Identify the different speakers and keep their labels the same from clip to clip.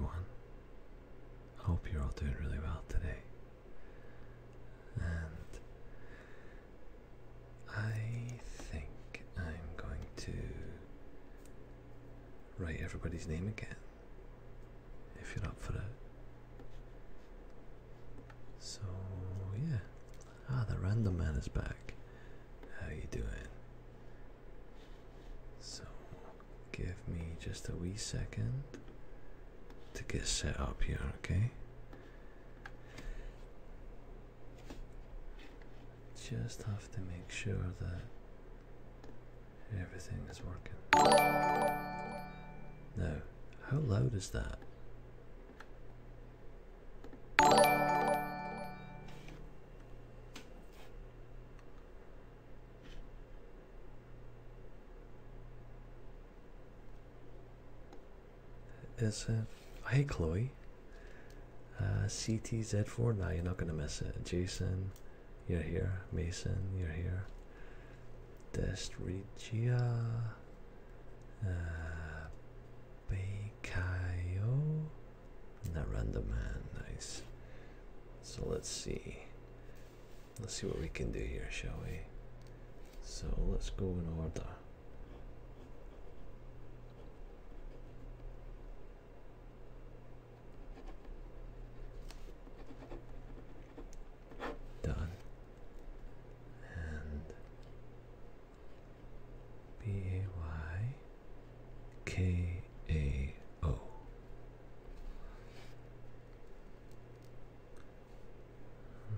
Speaker 1: everyone. I hope you're all doing really well today. And I think I'm going to write everybody's name again, if you're up for it. So, yeah. The random man is back. How you doing? So, give me just a wee second to get set up here, okay? Just have to make sure that everything is working. Now, how loud is that? Is it? Hey Chloe. CTZ4, now you're not gonna miss it. Jason, you're here. Mason, you're here. Destrigia, Bakayo, and that random man, nice. So let's see what we can do here, shall we? So let's go in order. Done. And Baykao.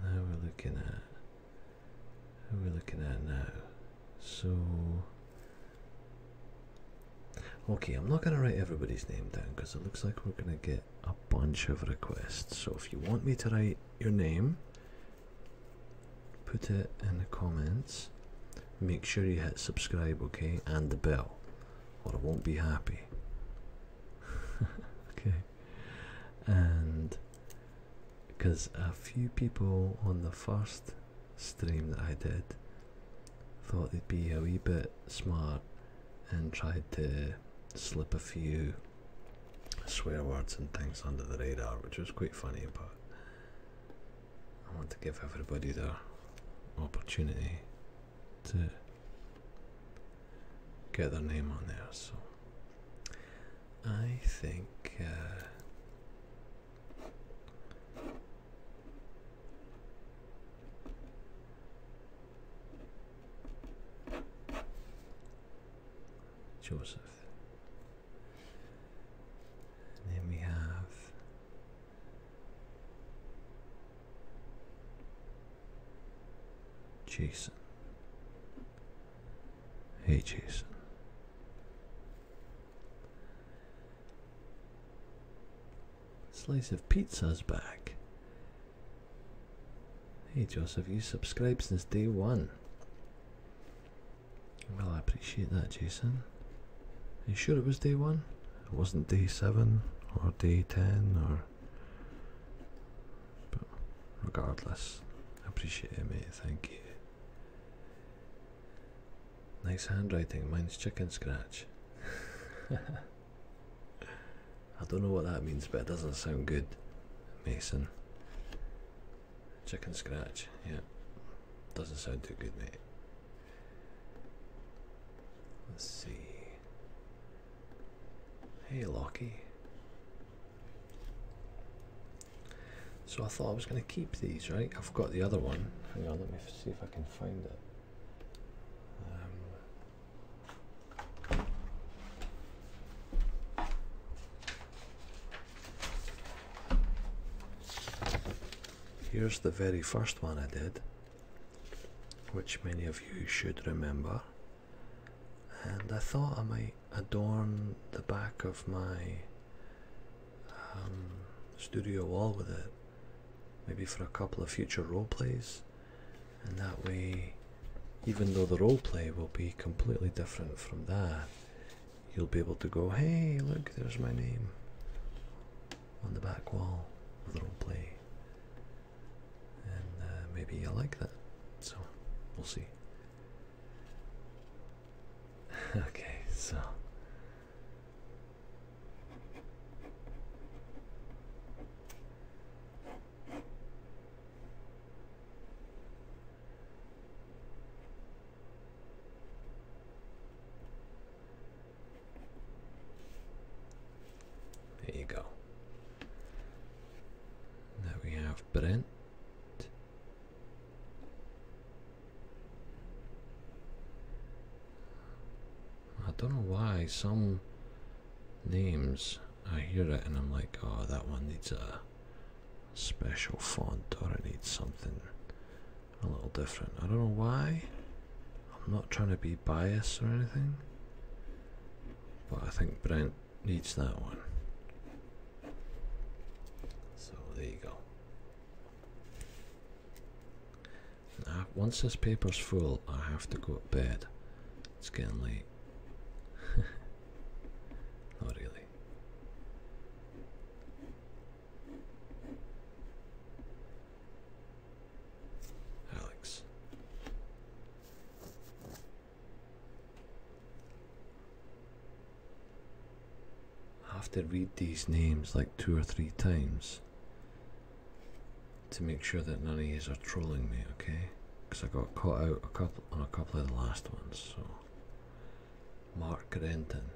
Speaker 1: Now we're looking at now. So okay, I'm not gonna write everybody's name down because it looks like we're gonna get a bunch of requests. So if you want me to write your name, put it in the comments. Make sure you hit subscribe, okay, and the bell, or I won't be happy. Okay. And because a few people on the first stream that I did thought they'd be a wee bit smart and tried to slip a few swear words and things under the radar, which was quite funny, but I want to give everybody their opportunity to get their name on there. So I think Joseph, and then we have Jason. Hey Jason. Slice of Pizza's back. Hey Joseph, you subscribed since day one. Well, I appreciate that, Jason. Are you sure it was day one? It wasn't day 7 or day 10 or... But regardless, I appreciate it, mate. Thank you. Nice handwriting. Mine's chicken scratch. I don't know what that means, but it doesn't sound good, Mason. Chicken scratch, yeah. Doesn't sound too good, mate. Let's see. Hey, Lockie. So I thought I was going to keep these, right? I've got the other one. Hang on, let me see if I can find it. Here's the very first one I did, which many of you should remember. And I thought I might adorn the back of my studio wall with it, maybe for a couple of future role plays, and that way, even though the role play will be completely different from that, you'll be able to go, hey look, there's my name on the back wall of the role play, and maybe you'll like that, so we'll see. Okay, so go. Now we have Brent. I don't know why some names I hear it and I'm like, oh, that one needs a special font, or it needs something a little different. I don't know why. I'm not trying to be biased or anything, but I think Brent needs that one. So there you go. Now, once this paper's full, I have to go to bed. It's getting late. Not really. Alex. I have to read these names like 2 or 3 times to make sure that none of yous are trolling me, okay? Because I got caught out on a couple of the last ones. So, Mark Renton.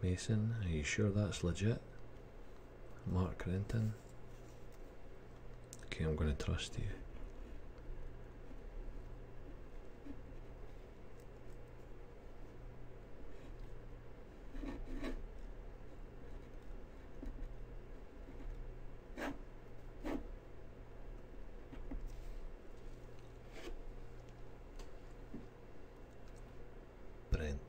Speaker 1: Mason, are you sure that's legit? Mark Renton? Okay, I'm going to trust you. Brent.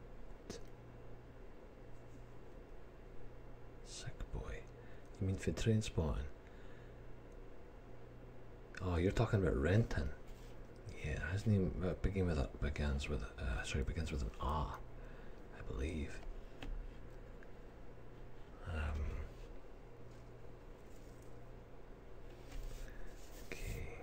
Speaker 1: Sick boy. You mean for train spotting? Oh, you're talking about Renton. Yeah, his name begins with an R, I believe. Okay.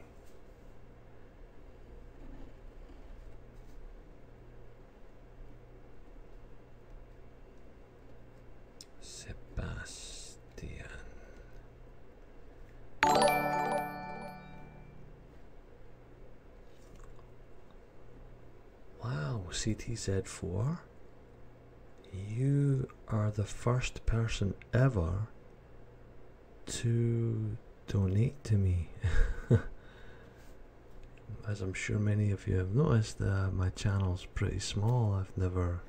Speaker 1: Sebastian. Wow, CTZ4. You are the first person ever to donate to me. As I'm sure many of you have noticed, my channel's pretty small. I've never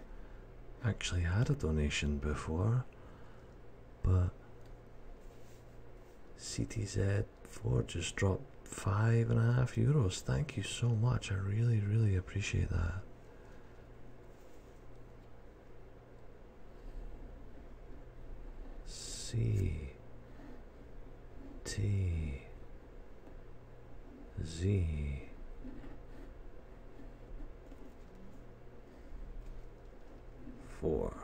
Speaker 1: actually had a donation before, but CTZ4 just dropped €5.50. Thank you so much. I really, really appreciate that. CTZ 4.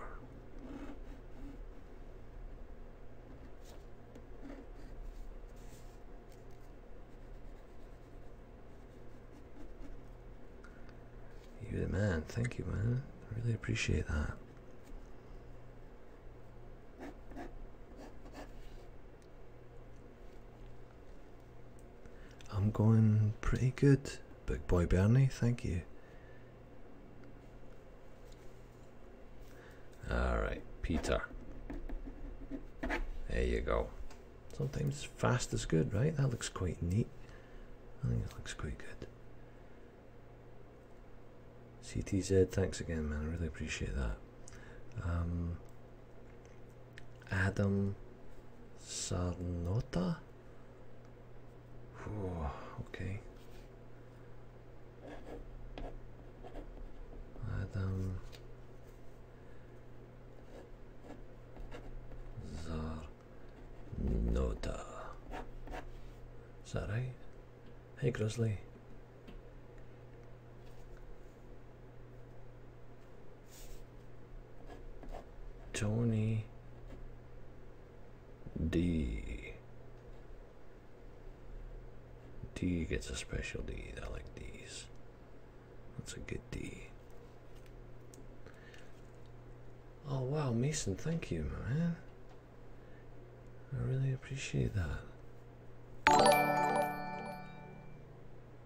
Speaker 1: You're the man. Thank you, man. I really appreciate that. I'm going pretty good, Big Boy Bernie. Thank you. Alright, Peter. There you go. Sometimes fast is good, right? That looks quite neat. I think it looks quite good. CTZ, thanks again, man. I really appreciate that. Adam Sarnota? Oh, okay. Adam Zarnota. Is that right? Hey, Grizzly. Tony D. D gets a special D. I like D's. That's a good D. Oh wow, Mason, thank you, man. I really appreciate that.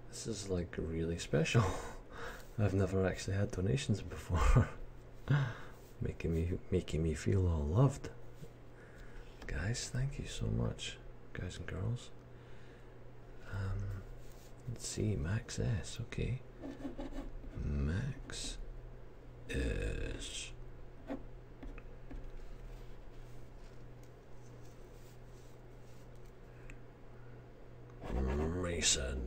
Speaker 1: This is like really special. I've never actually had donations before. making me feel all loved. Guys, thank you so much, guys and girls. Let's see, Max S. Okay, Max S. Mason.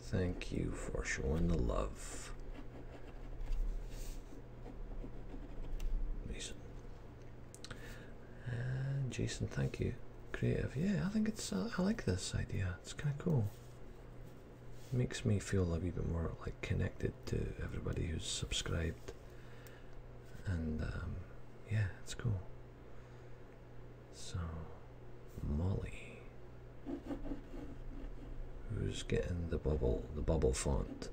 Speaker 1: Thank you for showing the love, Mason. And Jason, thank you. Creative, yeah, I think it's. I like this idea. It's kind of cool. Makes me feel a wee bit more like connected to everybody who's subscribed, and yeah, it's cool. So, Molly, who's getting the bubble font?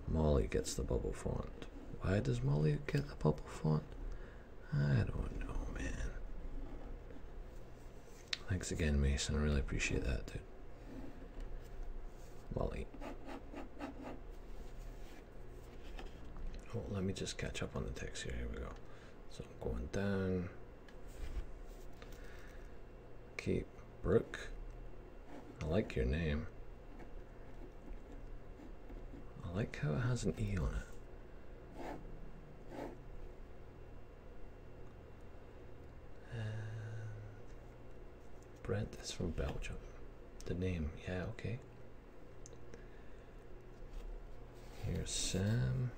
Speaker 1: Molly gets the bubble font. Why does Molly get the bubble font? I don't know, man. Thanks again, Mason. I really appreciate that, dude. Molly. Oh, let me just catch up on the text here. Here we go. So I'm going down. Keep Brooke. I like your name. I like how it has an E on it. And Brent is from Belgium. The name, yeah, okay. Here's Sam.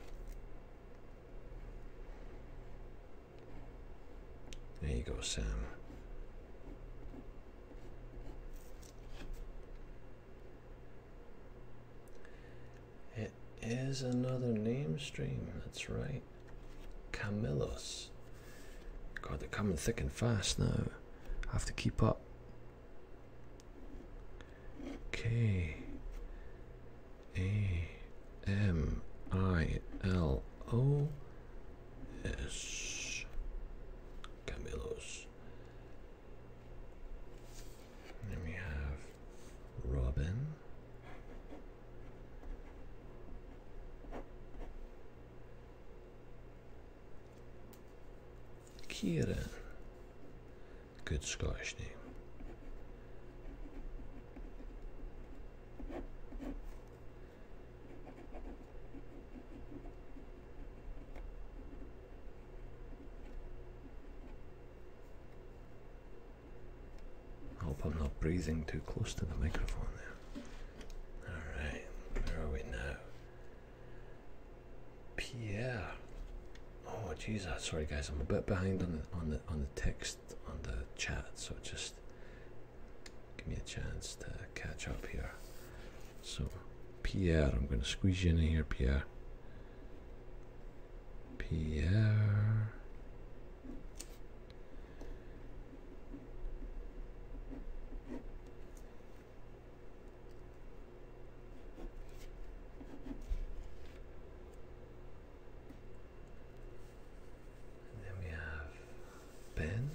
Speaker 1: There you go, Sam. It is another name stream, that's right. Camillus. God, they're coming thick and fast now. I have to keep up. K A M I L O S. Camillus. Then we have Robin. Kieran. Good Scottish name. I hope I'm not breathing too close to the microphone there. Alright, where are we now? Pierre. Oh jeez, sorry guys, I'm a bit behind on the text on the chat, so just give me a chance to catch up here. So Pierre, I'm going to squeeze you in here, Pierre. Pierre. Ben.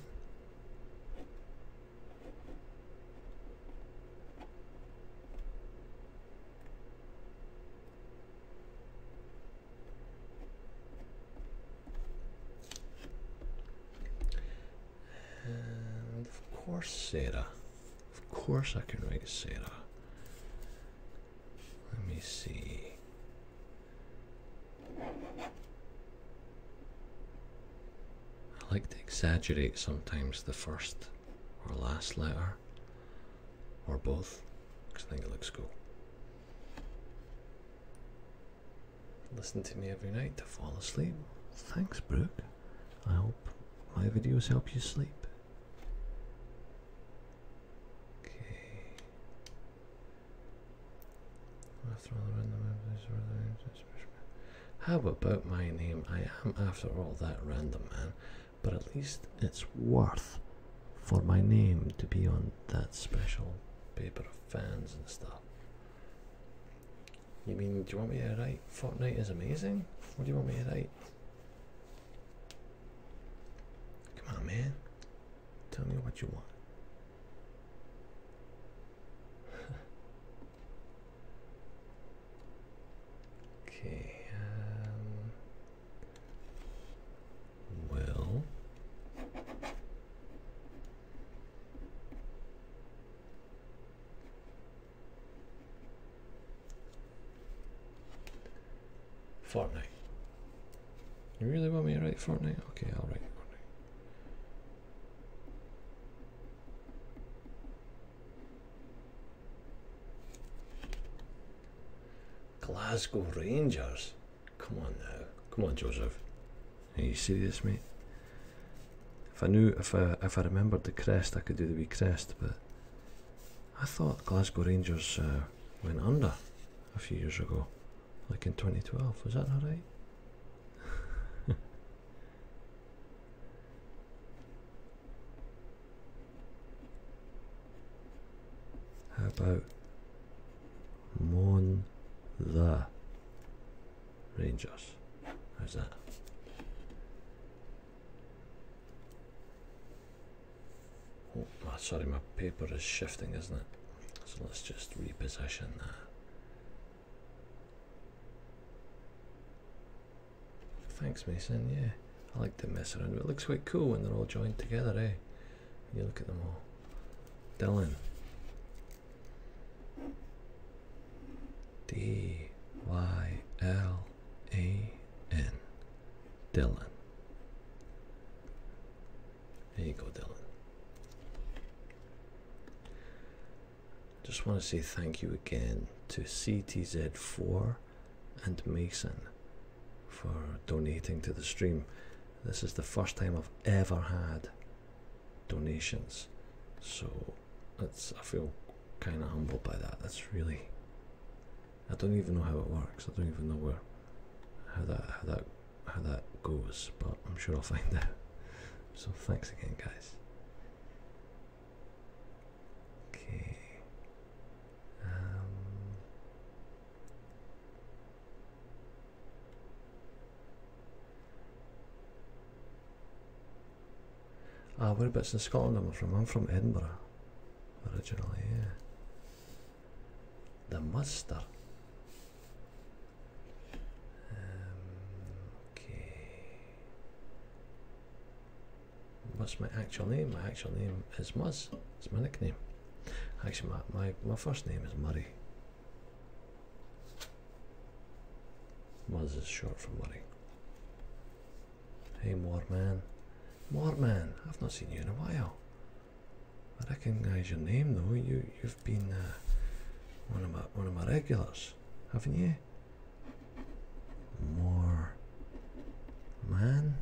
Speaker 1: And of course Sarah. Of course I can write Sarah. Let me see. I like to exaggerate sometimes the first or last letter, or both, because I think it looks cool. Listen to me every night to fall asleep. Thanks, Brooke. I hope my videos help you sleep. Okay. How about my name? I am, after all, that random, man. But at least it's worth for my name to be on that special paper of fans and stuff. You mean, do you want me to write Fortnite is amazing? What do you want me to write? Come on, man. Tell me what you want. Fortnite. You really want me to write Fortnite? Okay, I'll write Fortnite. Glasgow Rangers? Come on now. Come on, Joseph. Are you serious, mate? If I knew, if I remembered the crest, I could do the wee crest, but I thought Glasgow Rangers went under a few years ago, like in 2012. Was that not right? How about Moan the Rangers? How's that? Oh, sorry, my paper is shifting, isn't it? So let's just reposition that. Thanks, Mason. Yeah, I like to mess around. It looks quite cool when they're all joined together, eh? When you look at them all. Dylan. D-Y-L-A-N. Dylan. There you go, Dylan. Just want to say thank you again to CTZ4 and Mason for donating to the stream. This is the first time I've ever had donations, so I feel kind of humbled by that. That's really, I don't even know how it works. I don't even know how that goes, but I'm sure I'll find out. So thanks again, guys. Okay. Whereabouts in Scotland am I from? I'm from Edinburgh originally, yeah. The Muster. Okay. What's my actual name? My actual name is Muzz. It's my nickname. Actually, my first name is Murray. Muzz is short for Murray. Hey, Moorman. Moorman, I've not seen you in a while. I recognise your name though. You've been one of my regulars, haven't you? Moorman.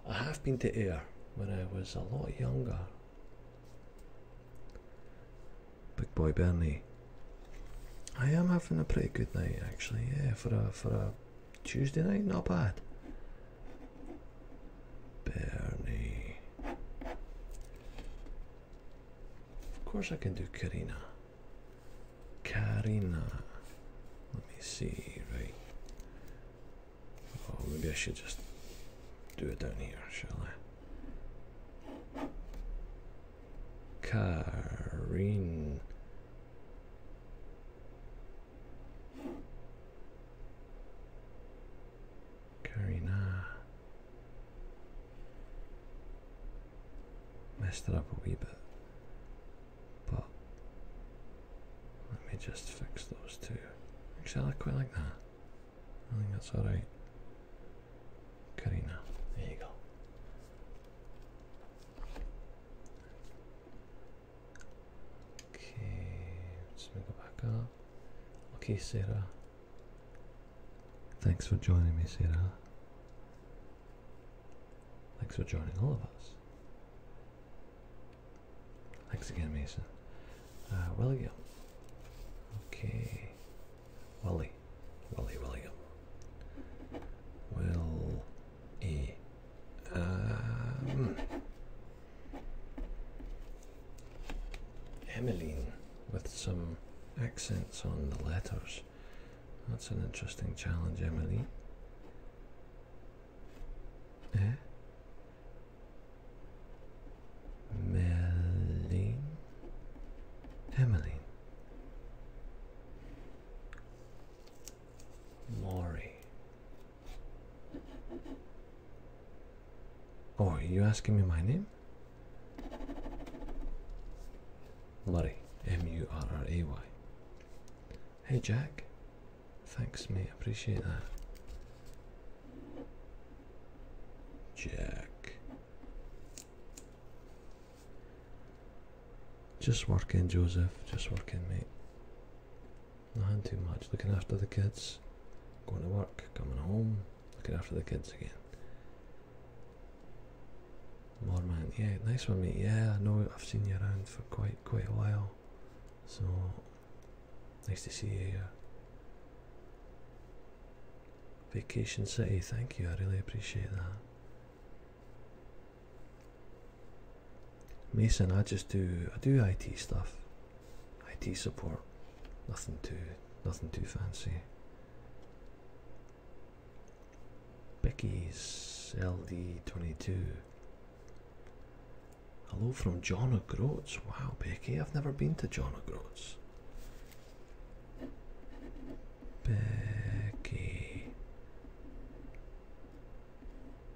Speaker 1: I have been to Ayr when I was a lot younger. Big boy Bernie. I am having a pretty good night actually, yeah, for a Tuesday night, not bad. Bernie. Of course I can do Karina. Karina. Let me see, right. Oh, maybe I should just do it down here, shall I? Karine. Karina. Messed it up a wee bit, but let me just fix those two. Actually, I quite like that. I think that's alright. Karina, there you go. Okay, let's go back up. Okay, Sarah. Thanks for joining me, Sarah. Thanks for joining all of us. Thanks again, Mason. William. Okay. William. Emmeline, with some accents on the letters. That's an interesting challenge, Emmeline. Eh? Emmeline. Maury. Oh, are you asking me my name? Murray. M-U-R-R-A-Y. Hey Jack, thanks mate, appreciate that. Jack. Just working, Joseph, just working mate. Nothing too much, looking after the kids, going to work, coming home, looking after the kids again. More man, yeah, nice one mate, yeah, I know I've seen you around for quite a while, so nice to see you here. Vacation City, thank you, I really appreciate that. Mason, I do IT stuff, IT support, nothing too fancy. Becky's LD22. Hello from John O'Groats. Wow, Becky, I've never been to John O'Groats. Becky.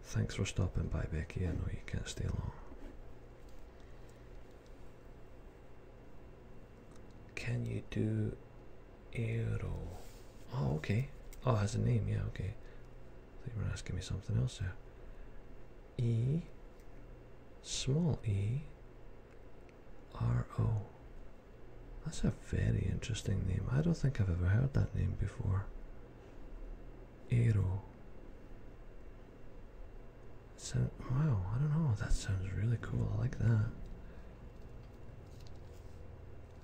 Speaker 1: Thanks for stopping by, Becky. I know you can't stay long. Can you do Aero? Oh, okay. Oh, it has a name, yeah, okay. I thought you were asking me something else there. E, small e, R-O. That's a very interesting name. I don't think I've ever heard that name before. Aero. Wow, I don't know. That sounds really cool. I like that.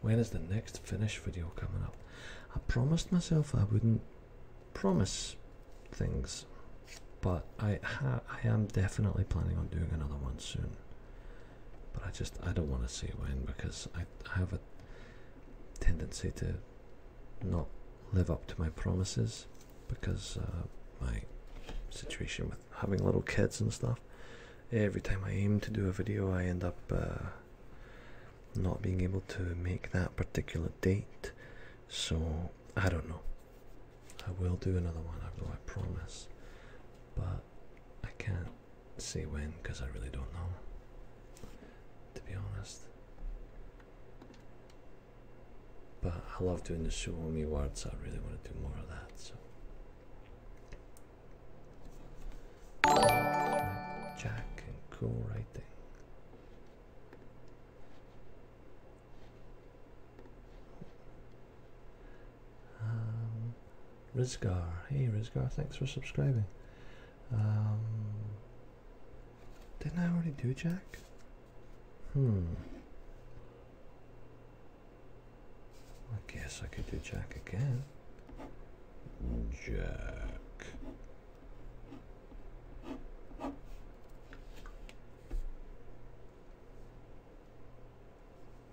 Speaker 1: When is the next finish video coming up? I promised myself I wouldn't promise things, but I am definitely planning on doing another one soon. But I don't want to say when, because I have a tendency to not live up to my promises because my situation with having little kids and stuff. Every time I aim to do a video, I end up not being able to make that particular date. So I don't know. I will do another one, I promise, but I can't say when because I really don't know, to be honest. But I love doing the show me words. I really want to do more of that. So Jack and cool writing. Rizgar, hey Rizgar, thanks for subscribing. Didn't I already do Jack? I guess I could do Jack again. Jack.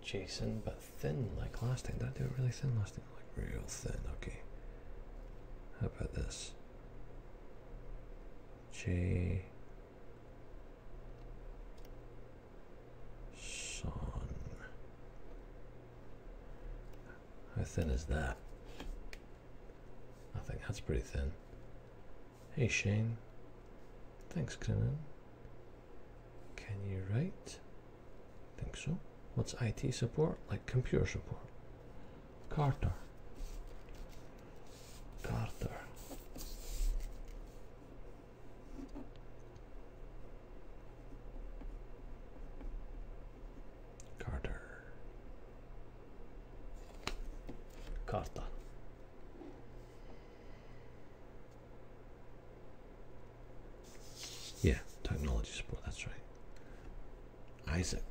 Speaker 1: Jason, but thin like last time. Did I do it really thin last time? Like real thin, okay. How about this? J. Son. How thin is that? I think that's pretty thin. Hey Shane. Thanks, Crinan. Can you write? Think so. What's IT support? Like computer support. Carter. Carter. Carter. Carter. Yeah, technology support, that's right. Isaac.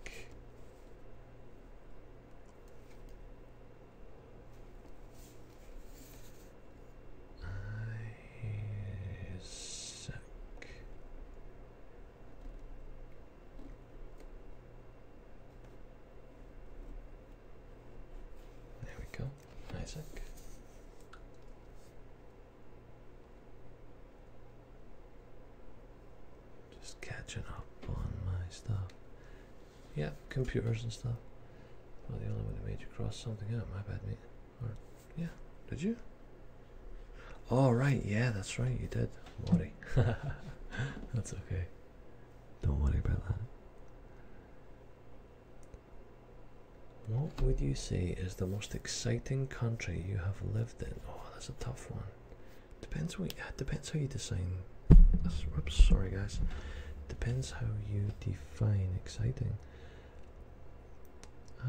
Speaker 1: Isaac. Just catching up on my stuff. Yeah, computers and stuff. Well, the only one that made you cross something out, my bad mate. Or, yeah, did you? Oh, right, yeah, that's right, you did. Don't worry. That's okay. Don't worry about that. What What would you say is the most exciting country you have lived in? Oh, that's a tough one. Depends how you define. Oops, sorry guys. Depends how you define exciting. I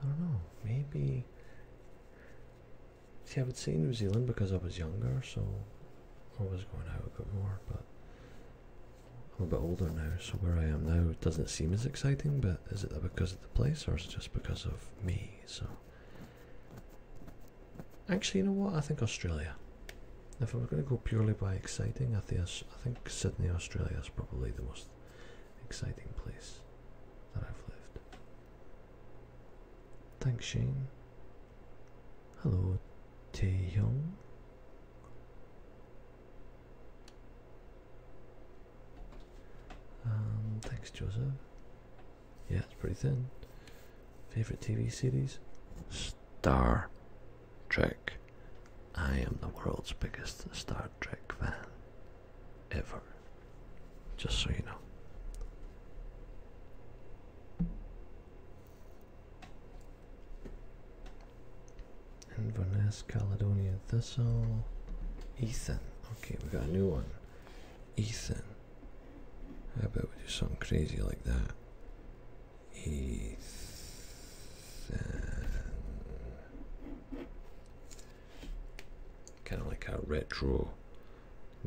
Speaker 1: don't know. Maybe. See, I would say New Zealand because I was younger, so I was going out a bit more. But I'm a bit older now, so where I am now doesn't seem as exciting. But is it because of the place, or is it just because of me? So, actually, you know what? I think Australia. If I was going to go purely by exciting, I think Sydney, Australia is probably the most exciting place that I've lived. Thanks, Shane. Hello, Taehyung. Thanks, Joseph. Yeah, it's pretty thin. Favorite TV series? Star Trek. I am the world's biggest Star Trek fan ever. Just so you know. Inverness, Caledonia, Thistle. Ethan. Okay, we got a new one. Ethan. How about we do something crazy like that? Ethan. Kind of like a retro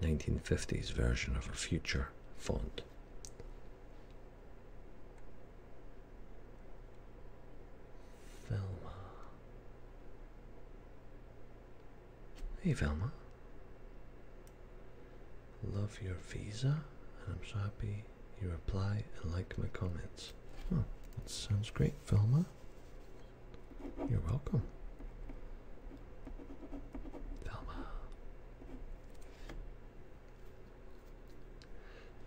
Speaker 1: 1950s version of a future font. Velma. Hey Velma. Love your visa, and I'm so happy you reply and like my comments. Oh, that sounds great, Velma. You're welcome.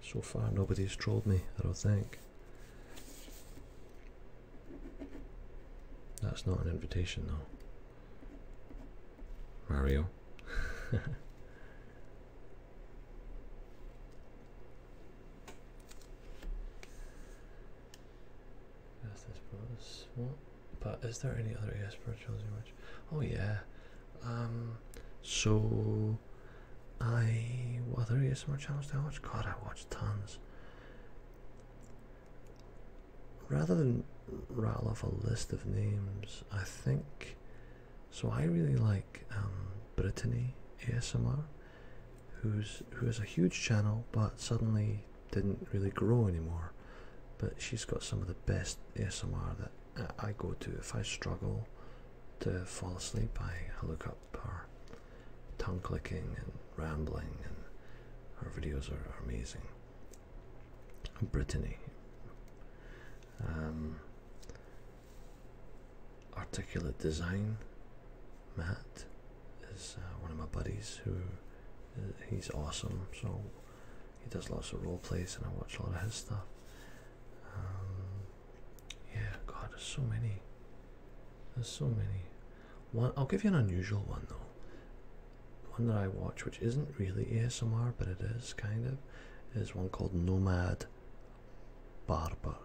Speaker 1: So far, nobody's trolled me, I don't think. That's not an invitation, though. Mario. Yes, I suppose. What? But is there any other ASMR channels you watch? Oh yeah. So what other ASMR channels do I watch? God, I watch tons. Rather than rattle off a list of names, I think, so I really like Brittany ASMR, who has a huge channel but suddenly didn't really grow anymore. But she's got some of the best ASMR that I go to if I struggle to fall asleep. I look up her tongue clicking and rambling, and her videos are amazing. Brittany. Articulate Design. Matt is one of my buddies who he's awesome. So he does lots of role plays, and I watch a lot of his stuff. Yeah, God, there's so many. There's so many. One, I'll give you an unusual one though. One that I watch, which isn't really ASMR, but it is kind of, is one called Nomad Barber.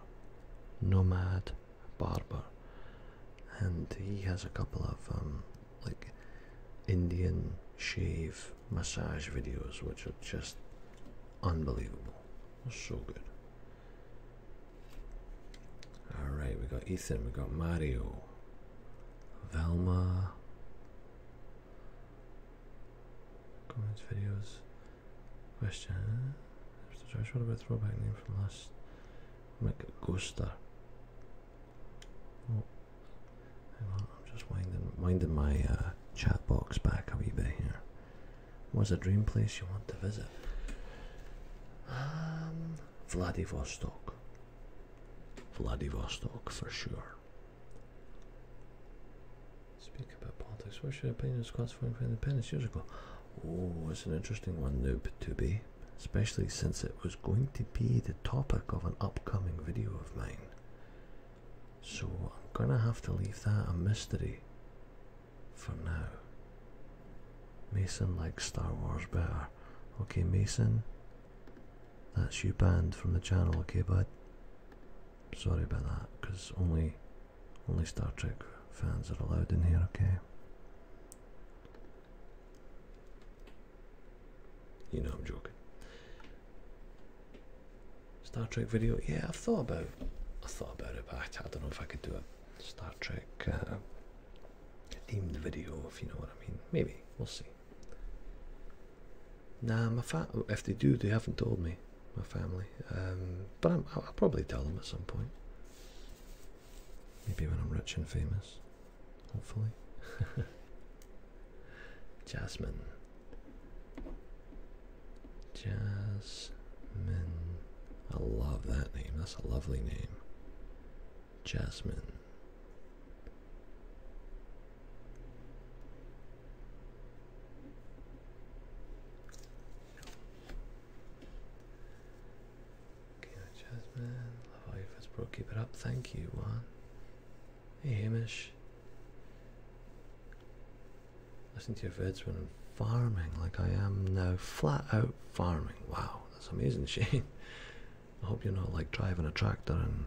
Speaker 1: Nomad Barber, and he has a couple of like Indian shave massage videos, which are just unbelievable. So good. Alright, we got Ethan, we got Mario, Velma. Comments, videos. Question. Mr. Josh, what about throwback name from last? Mick Ghoster. Oh, hang on, I'm just winding my chat box back a wee bit here. What's a dream place you want to visit? Vladivostok. Vladivostok for sure. Speak about politics. What should opinion of Scots fighting for independence years ago? Oh, it's an interesting one, Noob, to be. Especially since it was going to be the topic of an upcoming video of mine. So I'm gonna have to leave that a mystery for now. Mason likes Star Wars better. Okay, Mason, that's you banned from the channel, okay, bud? Sorry about that, because only Only Star Trek fans are allowed in here, okay? You know I'm joking. Star Trek video, yeah, I thought about it, but I don't know if I could do a Star Trek themed video, if you know what I mean. Maybe, we'll see. Nah, if they do, they haven't told me, my family. But I'll probably tell them at some point. Maybe when I'm rich and famous, hopefully. Jasmine. I love that name. That's a lovely name. Jasmine. Okay, Jasmine. Love how your fits, bro. Keep it up. Thank you, Juan. Hey, Hamish. Listen to your vids when I'm farming like I am now. Flat out farming. Wow, that's amazing, Shane. I hope you're not like driving a tractor and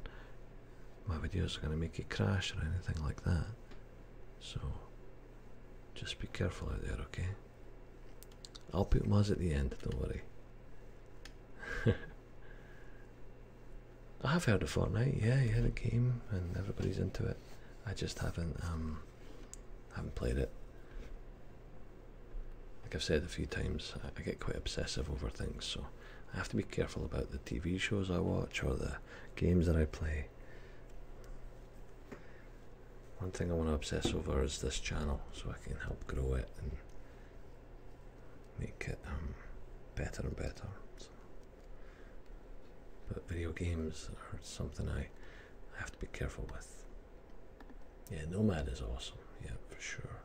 Speaker 1: my videos are going to make you crash or anything like that. So just be careful out there, okay? I'll put Muzz at the end, don't worry. I have heard of Fortnite, yeah, you had a game and everybody's into it. I just haven't played it. Like I've said a few times, I get quite obsessive over things, so I have to be careful about the TV shows I watch or the games that I play. One thing I want to obsess over is this channel, so I can help grow it and make it better and better. So, but video games are something I have to be careful with. Yeah, Nomad is awesome, yeah, for sure.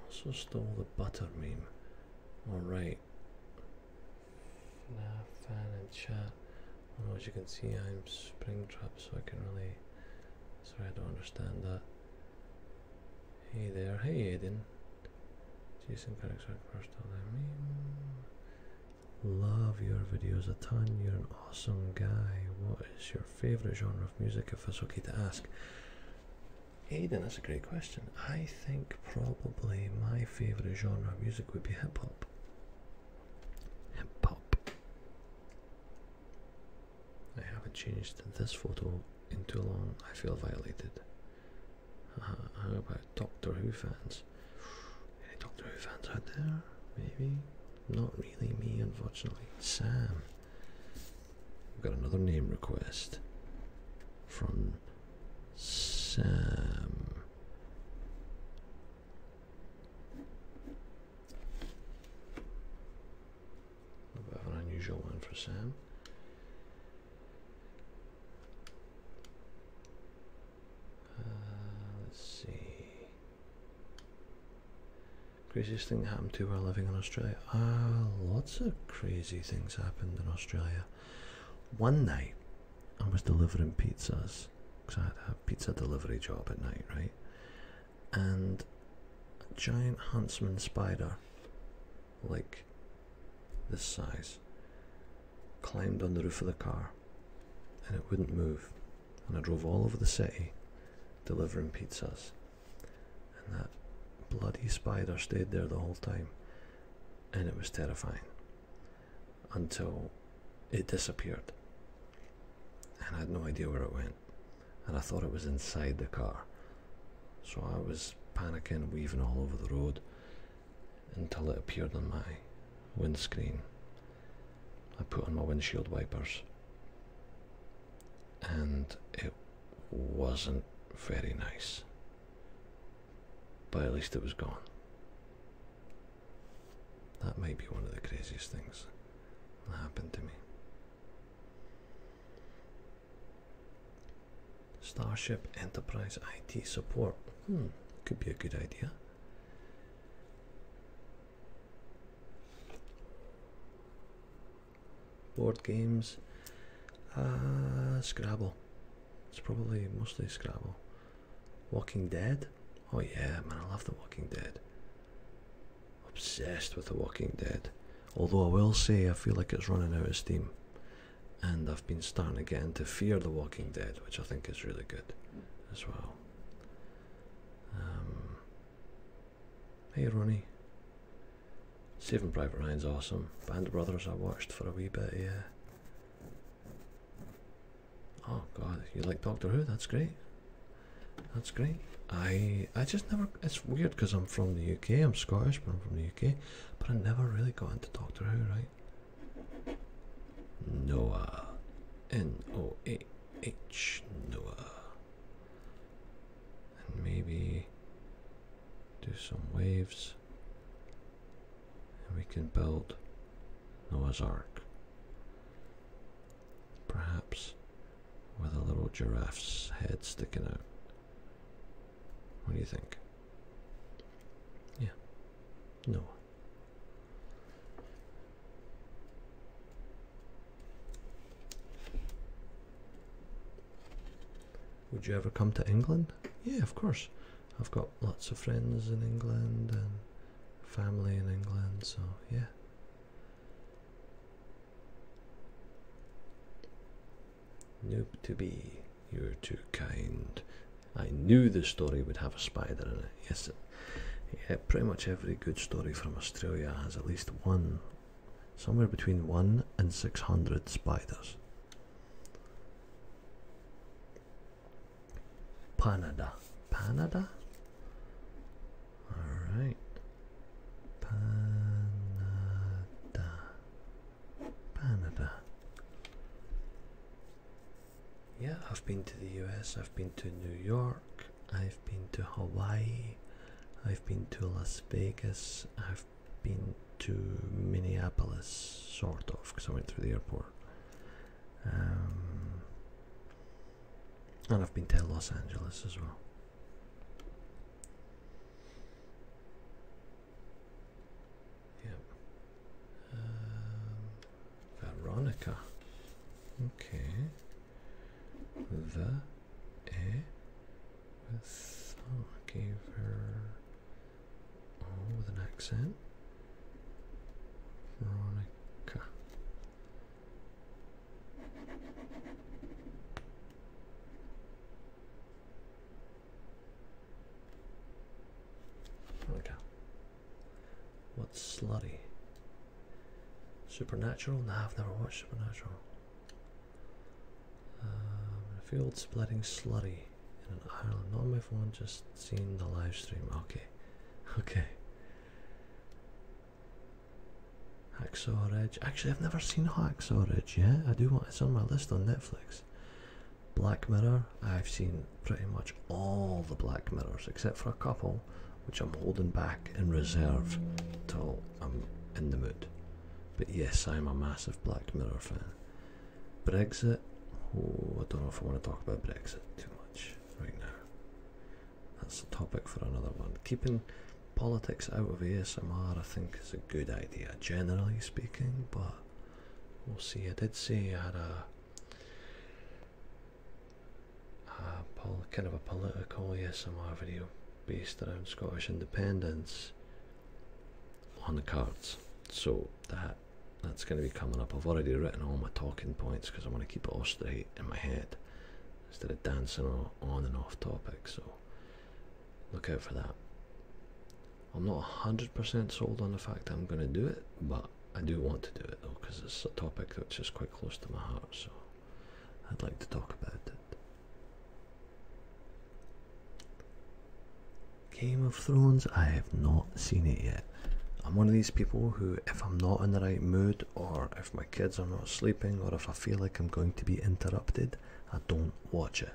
Speaker 1: Also stole the butter meme. Alright. FNAF fan and chat. Well, as you can see, I'm Springtrap, so I can really. Sorry, I don't understand that. Hey there, hey Aiden. Jason corrects right first time. Love your videos a ton. You're an awesome guy. What is your favourite genre of music, if it's okay to ask? Aiden, that's a great question. I think probably my favourite genre of music would be hip hop. Hip hop. I haven't changed this photo in too long. I feel violated. How about Doctor Who fans? Any Doctor Who fans out there? Maybe. Not really me, unfortunately. Sam. We've got another name request from Sam. A bit of an unusual one for Sam. Let's see. Craziest thing that happened to you while living in Australia? Lots of crazy things happened in Australia. One night, I was delivering pizzas, because I had a pizza delivery job at night, right? And a giant huntsman spider, like this size, climbed on the roof of the car, and it wouldn't move. And I drove all over the city, delivering pizzas, and that bloody spider stayed there the whole time, and it was terrifying until it disappeared, and I had no idea where it went, and I thought it was inside the car, so I was panicking, weaving all over the road until it appeared on my windscreen. I put on my windshield wipers, and it wasn't very nice, but at least it was gone. That might be one of the craziest things that happened to me. Starship Enterprise IT support. Could be a good idea. Board games. Scrabble. It's probably mostly Scrabble. Walking Dead. Oh yeah, man, I love The Walking Dead. Obsessed with The Walking Dead. Although I will say I feel like it's running out of steam. and I've been starting to get into Fear the Walking Dead, which I think is really good as well. Hey Ronnie. Saving Private Ryan's awesome. Band of Brothers I watched for a wee bit, yeah. Oh god, you like Doctor Who? That's great. That's great. I just never, it's weird because I'm from the UK, I'm Scottish but I'm from the UK, but I never really got into Doctor Who, right? Noah. N-O-A-H, Noah. And maybe do some waves and we can build Noah's Ark. Perhaps with a little giraffe's head sticking out. What do you think? Yeah. Noah. Would you ever come to England? Yeah, of course. I've got lots of friends in England and family in England, so yeah. Noob to be, you're too kind. I knew the story would have a spider in it. Yes, yeah, pretty much every good story from Australia has at least one, somewhere between 1 and 600 spiders. Panada. Panada? Alright. Panada. Panada. Yeah, I've been to the US, I've been to New York, I've been to Hawaii, I've been to Las Vegas, I've been to Minneapolis, sort of, because I went through the airport. And I've been to Los Angeles as well. Yep. Veronica. Okay. With I gave her with an accent. Veronica. Veronica. What's slutty? Supernatural? Nah, I've never watched Supernatural. Field splitting slutty in an island. Not on my phone, just seeing the live stream. Okay. Okay. Hacksaw Ridge. Actually, I've never seen Hacksaw Ridge yet. I do want, it's on my list on Netflix. Black Mirror. I've seen pretty much all the Black Mirrors except for a couple, which I'm holding back in reserve till I'm in the mood. But yes, I'm a massive Black Mirror fan. Brexit. Oh, I don't know if I want to talk about Brexit too much right now. That's a topic for another one. Keeping politics out of ASMR, I think, is a good idea, generally speaking, but we'll see. I did say I had kind of a political ASMR video based around Scottish independence on the cards, so that's going to be coming up. I've already written all my talking points because I want to keep it all straight in my head instead of dancing on and off topic, so look out for that. I'm not 100% sold on the fact that I'm going to do it, but I do want to do it though because it's a topic that's just quite close to my heart, so I'd like to talk about it. Game of Thrones, I have not seen it yet. I'm one of these people who, if I'm not in the right mood, or if my kids are not sleeping, or if I feel like I'm going to be interrupted, I don't watch it.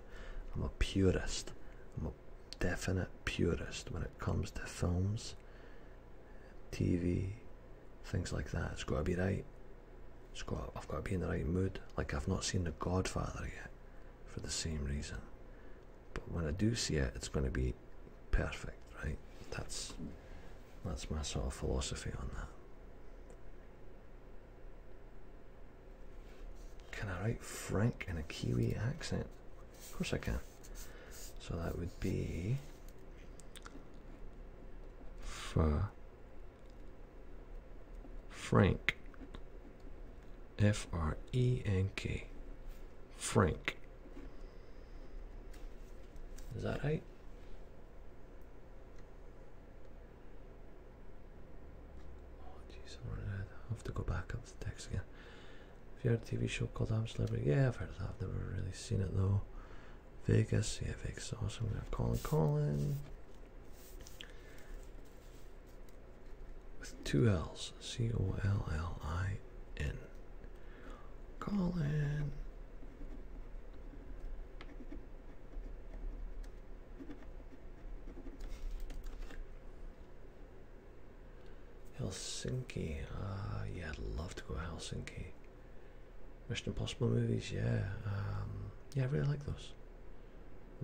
Speaker 1: I'm a purist. I'm a definite purist when it comes to films, TV, things like that. It's got to be right. I've got to be in the right mood. Like, I've not seen The Godfather yet, for the same reason. But when I do see it, it's going to be perfect, right? That's my sort of philosophy on that. Can I write Frank in a Kiwi accent? Of course I can. So that would be for Frank. F-R-E-N-K. Frank. Is that right? Oh jeez, I have to go back up the text again. Have you heard a TV show called I'm Celebrity? Yeah, I've heard of that. I've never really seen it though. Vegas, yeah, Vegas is awesome. We have Colin. With two L's. C-O-L-L-I-N. Colin. Helsinki. Yeah, I'd love to go to Helsinki. Mission Impossible movies, yeah. Yeah, I really like those.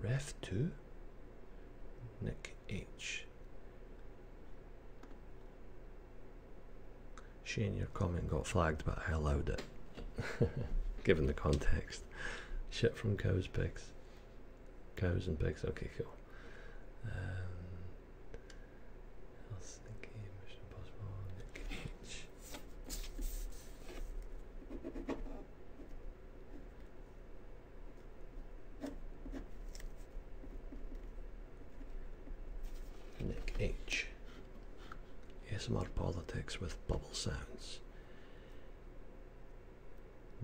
Speaker 1: Ref 2? Nick H. Shane, your comment got flagged, but I allowed it. Given the context. Shit from cows, pigs. Cows and pigs, okay, cool. Helsinki, Mission Impossible, Nick H. Nick H. ASMR politics with bubble sounds.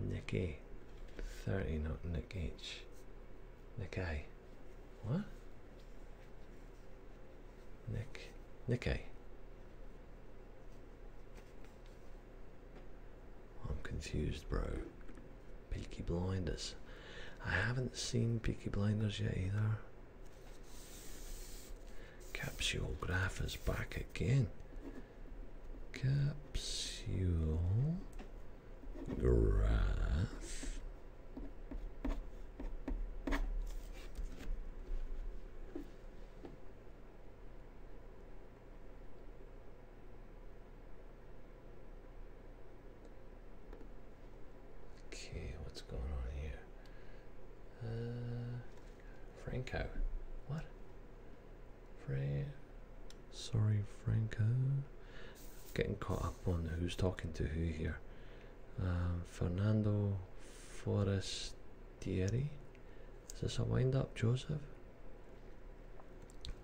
Speaker 1: Nicky 30, not Nick H. Nicky. What? Nicky. I'm confused, bro. Peaky Blinders. I haven't seen Peaky Blinders yet either. Capsule Graph is back again. Capsule Graph. Okay, what's going on here? Franco. What? Sorry, Franco. Getting caught up on who's talking to who here. Fernando Forestieri. Is this a wind up, Joseph?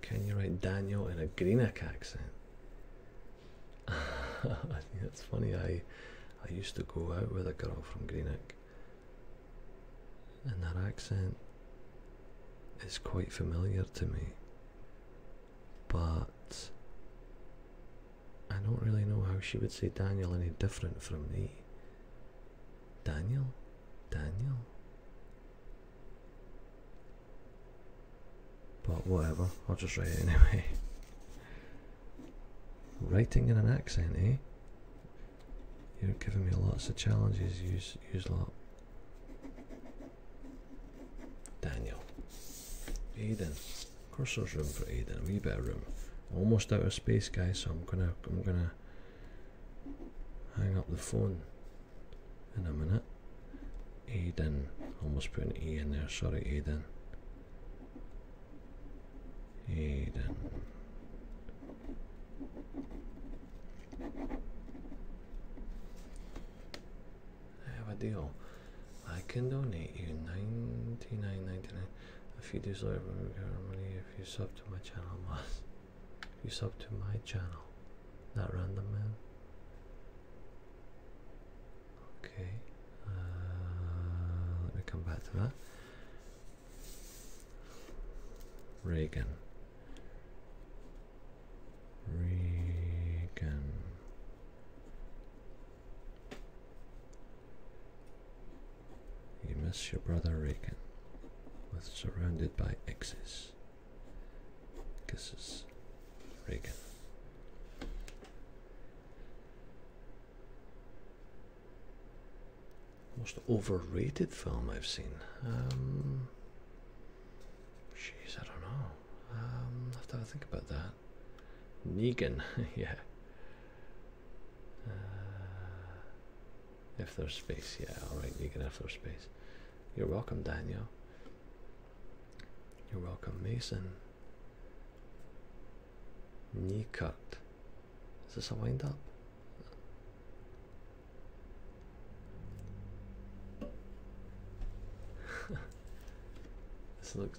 Speaker 1: Can you write Daniel in a Greenock accent? It's funny, I used to go out with a girl from Greenock, and that accent is quite familiar to me, but I don't really know how she would say Daniel any different from me. Daniel? But whatever, I'll just write it anyway. Writing in an accent, eh? You're giving me lots of challenges, use lot. Daniel. Aiden. Of course there's room for Aiden, a wee bit of room. Almost out of space, guys, so I'm gonna hang up the phone in a minute. Aiden. Almost put an E in there, sorry Aiden. Aiden. I have a deal. I can donate you $99.99 if you do so money if you sub to my channel, Muzz. If you sub to my channel. That random man. Okay. Let me come back to that. Reagan. You miss your brother Reagan. With surrounded by X's. Kisses. Reagan. Most overrated film I've seen. Jeez, I don't know. I have to have a think about that. Negan, yeah. If there's space, yeah, alright, Negan if there's space. You're welcome, Daniel. You're welcome, Mason. Knee cut. Is this a wind up?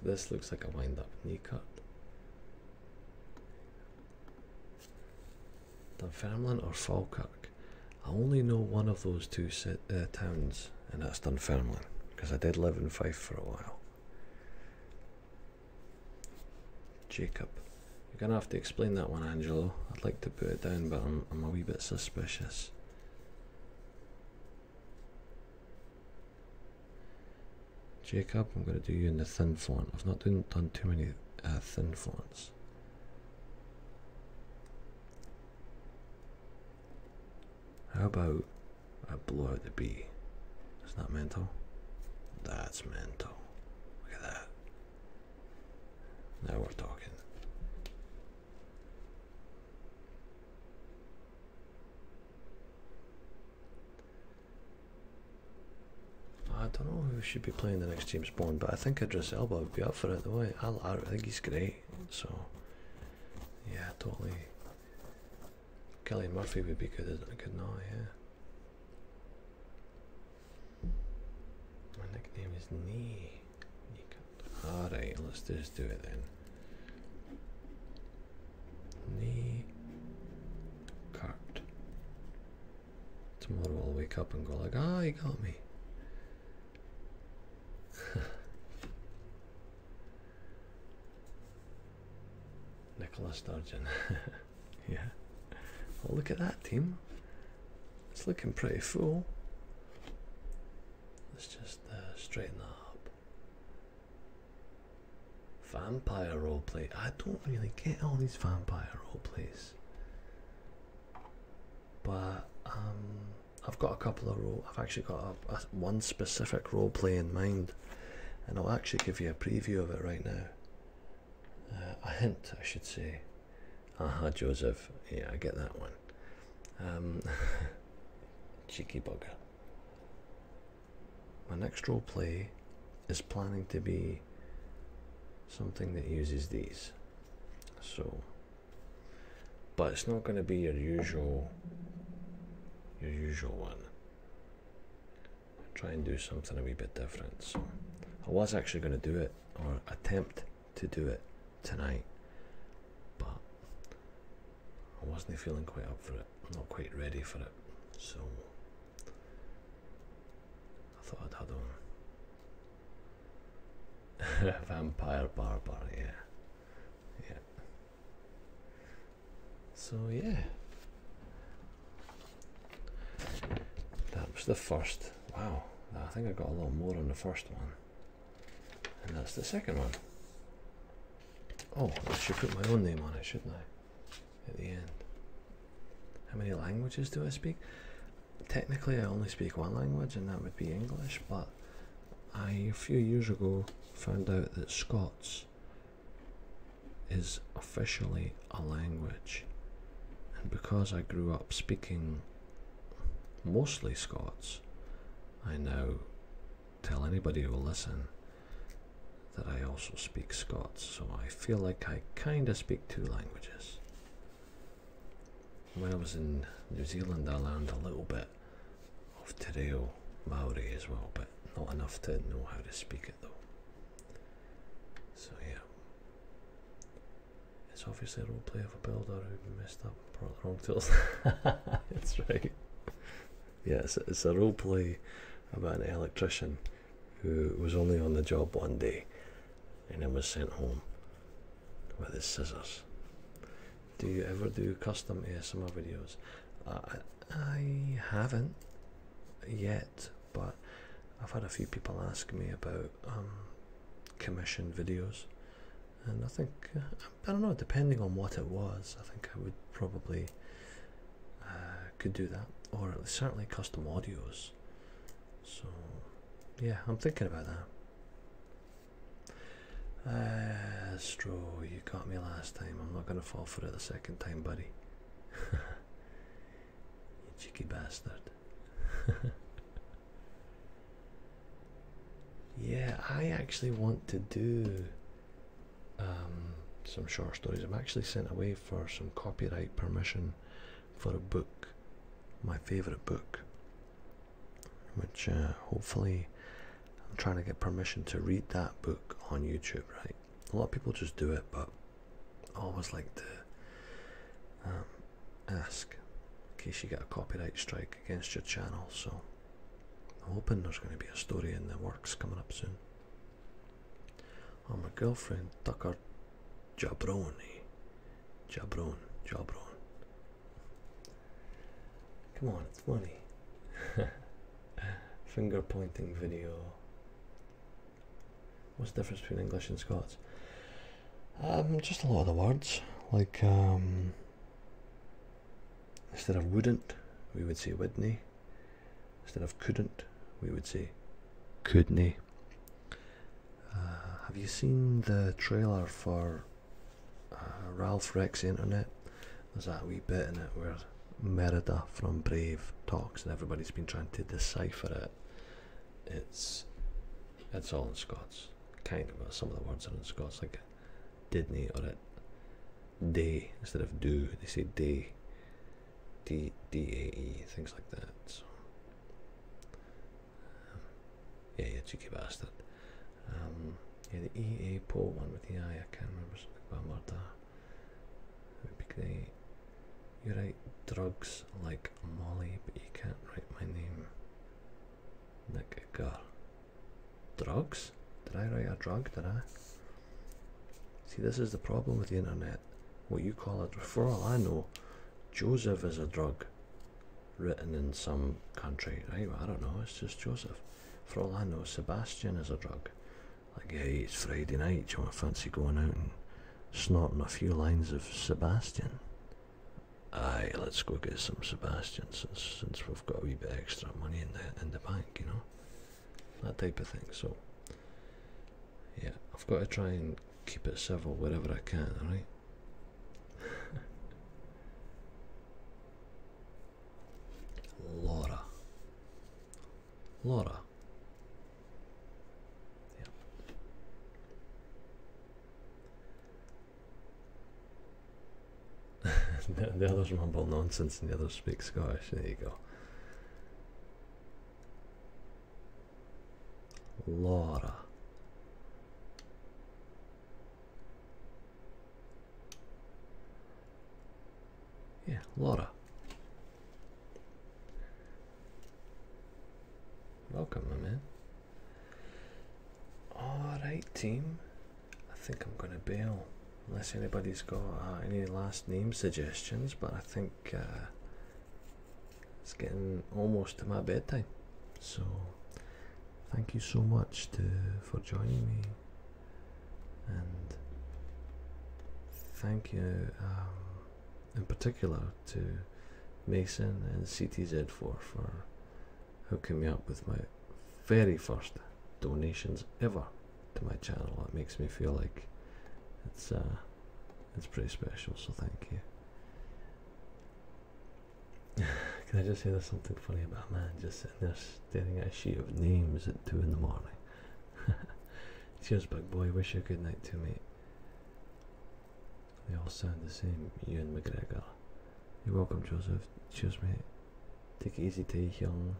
Speaker 1: This looks like a wind up knee cut. Dunfermline or Falkirk? I only know one of those two towns, and that's Dunfermline, because I did live in Fife for a while. Jacob. You're gonna have to explain that one, Angelo. I'd like to put it down, but I'm a wee bit suspicious. Jacob, I'm going to do you in the thin font. I've not done too many thin fonts. How about I blow out the B? Is that mental? That's mental. Look at that. Now we're talking. I don't know who should be playing the next James Bond, but I think Idris Elba would be up for it. The way I think he's great. So yeah, totally. Cillian Murphy would be good now, yeah. My nickname is Nee. Alright, let's just do it then. Nee Kurt. Tomorrow I'll wake up and go like, ah, he got me. Nicola Sturgeon. Yeah. Oh, look at that team. It's looking pretty full. Let's just straighten that up. Vampire roleplay. I don't really get all these vampire roleplays. But I've got a couple of I've actually got one specific roleplay in mind, and I'll actually give you a preview of it right now. A hint, I should say. Joseph. Yeah, I get that one. Cheeky bugger. My next roleplay is planning to be something that uses these. So, but it's not going to be your usual one. Try and do something a wee bit different. So, I was actually going to do it, or attempt to do it tonight, but I wasn't feeling quite up for it. I'm not quite ready for it, so I thought I'd had on Vampire Barbar, yeah. So yeah, that was the first. Wow, I think I got a lot more on the first one, and that's the second one. Oh, I should put my own name on it, shouldn't I? At the end. How many languages do I speak? Technically I only speak one language, and that would be English, but I, a few years ago, found out that Scots is officially a language. And because I grew up speaking mostly Scots, I now tell anybody who will listen that I also speak Scots, so I feel like I kind of speak two languages. When I was in New Zealand, I learned a little bit of Te Reo Maori as well, but not enough to know how to speak it though. So yeah, it's obviously a roleplay of a builder who messed up and brought the wrong tools. That's right. Yeah, it's a roleplay about an electrician who was only on the job one day and then was sent home with his scissors. Do you ever do custom ASMR videos? I haven't yet, but I've had a few people ask me about commissioned videos, and I think, I don't know, depending on what it was, I think I would probably could do that, or certainly custom audios. So yeah, I'm thinking about that. Stro, you got me last time. I'm not going to fall for it the second time, buddy. You cheeky bastard. Yeah, I actually want to do some short stories. I'm actually sent away for some copyright permission for a book, my favourite book, which hopefully I'm trying to get permission to read that book on YouTube, right? A lot of people just do it, but I always like to ask in case you get a copyright strike against your channel. So I'm hoping there's going to be a story in the works coming up soon. Oh, my girlfriend Tucker Jabroni. Jabron. Come on, it's funny. Finger pointing video. What's the difference between English and Scots? Just a lot of the words. Like, instead of wouldn't, we would say wouldn't. Instead of couldn't, we would say couldn't. Have you seen the trailer for Ralph Wrecks the Internet? There's that wee bit in it where Merida from Brave talks and everybody's been trying to decipher it. It's all in Scots, kind of, but some of the words are in Scots, like didn't or it day instead of do, they say day, D-A-E, things like that. So yeah, cheeky bastard. Yeah, the E-A Poe one with the I can't remember something about murder. You write drugs like Molly, but you can't write my name. Nick Gar. Drugs? Did I write a drug? Did I? See, this is the problem with the internet. What you call it, for all I know, Joseph is a drug written in some country, right? Well, I don't know, it's just Joseph. For all I know, Sebastian is a drug. Like, hey, it's Friday night, do you want to fancy going out and snorting a few lines of Sebastian? Aye, let's go get some Sebastian since we've got a wee bit extra money in the bank, you know, that type of thing. So yeah, I've got to try and keep it civil wherever I can. All right. Laura. The others mumble nonsense and the others speak Scottish. There you go. Laura. Yeah, Laura. Welcome, my man. Alright, team. I think I'm going to bail. Unless anybody's got any last name suggestions, but I think it's getting almost to my bedtime. So thank you so much for joining me, and thank you in particular to Mason and CTZ4 for hooking me up with my very first donations ever to my channel. It makes me feel like it's pretty special, so thank you. Can I just say there's something funny about a man just sitting there staring at a sheet of names at 2 in the morning. Cheers, big boy. Wish you a good night too, mate. They all sound the same. Ewan McGregor. You're welcome, Joseph. Cheers, mate. Take it easy, Tae Hyung.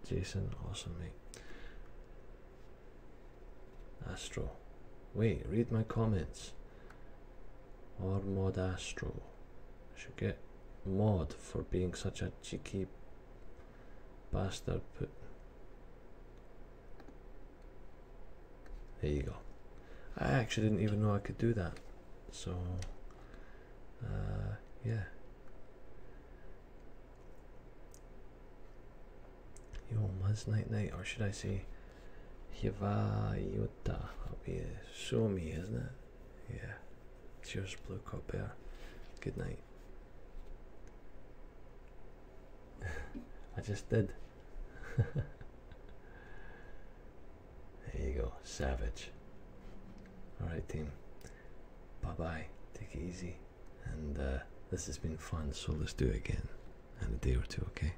Speaker 1: Jason, awesome, mate. Astro. Wait, read my comments. Or Mod Astro. I should get Mod for being such a cheeky bastard. There you go. I actually didn't even know I could do that. So, yeah. Yo, Muzz night night, or should I say Hiva Yota? That'll be show me, isn't it? Yeah. Cheers, Blue Cup Bear. Good night. I just did. There you go, savage. Alright, team. Bye bye. Take it easy. And this has been fun, so let's do it again in a day or two, okay?